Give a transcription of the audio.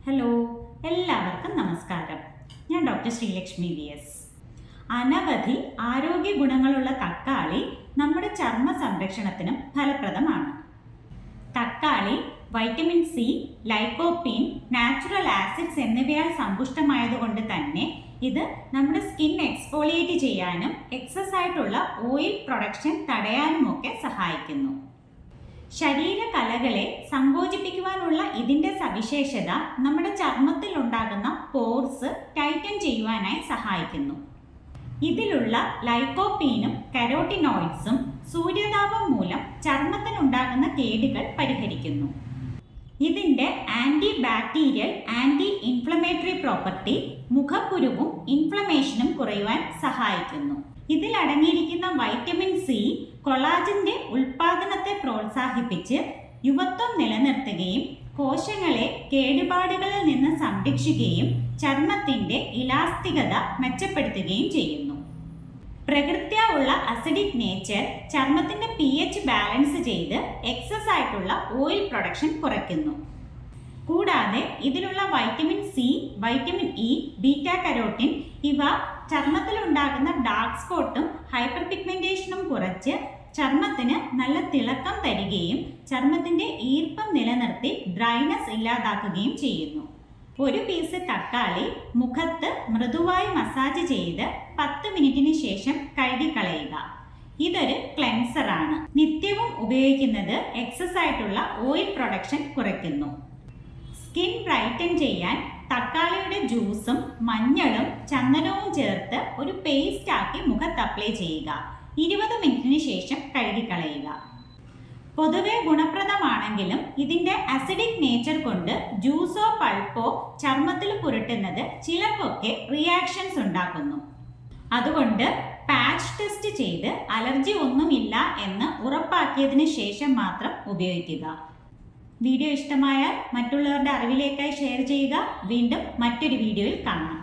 Hello, എല്ലാവർക്കും നമസ്കാരം. ഞാൻ ഡോക്ടർ ശ്രീലക്ഷ്മി VS. അനവധി ആരോഗ്യ ഗുണങ്ങളുള്ള തക്കാളി നമ്മുടെ ചർമ്മ സംരക്ഷണത്തിനും ഫലപ്രദമാണ്. തക്കാളി vitamin C, lycopene, natural acids എന്നിവയാൽ സമ്പുഷ്ടമായതുകൊണ്ട് തന്നെ ഇത് നമ്മുടെ സ്കിൻ എക്സ്ഫോളിയേറ്റ് ചെയ്യാനും എക്സസ് ആയിട്ടുള്ള ഓയിൽ പ്രൊഡക്ഷൻ തടയാനുമൊക്കെ സഹായിക്കുന്നു. ശരീരകലകളെ സങ്കോചിപ്പിക്കുവാനുള്ള ഇതിൻ്റെ സവിശേഷത നമ്മുടെ ചർമ്മത്തിൽ ഉണ്ടാകുന്ന പോർസ് ടൈറ്റൻ ചെയ്യുവാനായി സഹായിക്കുന്നു. ഇതിലുള്ള ലൈക്കോപ്പീനും കരോട്ടിനോയിഡ്സും സൂര്യതാപം മൂലം ചർമ്മത്തിനുണ്ടാകുന്ന കേടുകൾ പരിഹരിക്കുന്നു. ഇതിൻ്റെ anti bacterial, anti inflammatory property മുഖക്കുരുവും ഇൻഫ്ലമേഷനും കുറയുവാൻ സഹായിക്കുന്നു. ഇതിൽ അടങ്ങിയിരിക്കുന്ന വൈറ്റമിൻ സി കൊളാജന്റെ ഉൽപാദനത്തെ പ്രോത്സാഹിപ്പിച്ച് യുവത്വം നിലനിർത്തുകയും കോശങ്ങളെ കേടുപാടുകളിൽ നിന്ന് സംരക്ഷിക്കുകയും ചർമ്മത്തിന്റെ ഇലാസ്തികത മെച്ചപ്പെടുത്തുകയും ചെയ്യുന്നു. പ്രകൃത്യാ ഉള്ള അസിഡിക് നേച്ചർ ചർമ്മത്തിന്റെ pH ബാലൻസ് ചെയ്ത് എക്സസ് ആയിട്ടുള്ള ഓയിൽ പ്രൊഡക്ഷൻ കുറയ്ക്കുന്നു. കൂടാതെ ഇതിലുള്ള vitamin C, vitamin E, beta carotene ഇവ ചർമ്മത്തിലുണ്ടാകുന്ന ഡാർക്ക് സ്പോട്ടും ഹൈപ്പർ പിഗ്മെന്റേഷനും കുറച്ച് ചർമ്മത്തിന് നല്ല തിളക്കം തരികയും ചർമ്മത്തിന്റെ ഈർപ്പം നിലനിർത്തി ഡ്രൈനെസ് ഇല്ലാതാക്കുകയും ചെയ്യുന്നു. ഒരു പീസ് തക്കാളി മുഖത്ത് മൃദുവായി മസാജ് ചെയ്ത് 10 മിനിറ്റിന് ശേഷം കഴുകിക്കളയുക. ഇതൊരു ക്ലെൻസർ ആണ്. നിത്യവും ഉപയോഗിക്കുന്നത് എക്സസ് ആയിട്ടുള്ള ഓയിൽ പ്രൊഡക്ഷൻ കുറയ്ക്കുന്നു. സ്കിൻ ബ്രൈറ്റൻ ചെയ്യാൻ തക്കാളിയുടെ ജ്യൂസും മഞ്ഞളും ചന്ദനവും ചേർത്ത് ഒരു പേസ്റ്റ് ആക്കി മുഖത്ത് അപ്ലൈ ചെയ്യുക. 20 മിനിറ്റിന് ശേഷം കഴുകിക്കളയുക. പൊതുവെ ഗുണപ്രദമാണെങ്കിലും ഇതിൻ്റെ അസിഡിക് നേച്ചർ കൊണ്ട് ജ്യൂസോ പൾപ്പോ ചർമ്മത്തിൽ പുരട്ടുന്നത് ചിലർക്കൊക്കെ റിയാക്ഷൻസ് ഉണ്ടാക്കുന്നു. അതുകൊണ്ട് പാച്ച് ടെസ്റ്റ് ചെയ്ത് അലർജി ഒന്നുമില്ല എന്ന് ഉറപ്പാക്കിയതിന് ശേഷം മാത്രം ഉപയോഗിക്കുക. വീഡിയോ ഇഷ്ടമായാൽ മറ്റുള്ളവരുടെ അറിവിലേക്കായി ഷെയർ ചെയ്യുക. വീണ്ടും മറ്റൊരു വീഡിയോയിൽ കാണാം.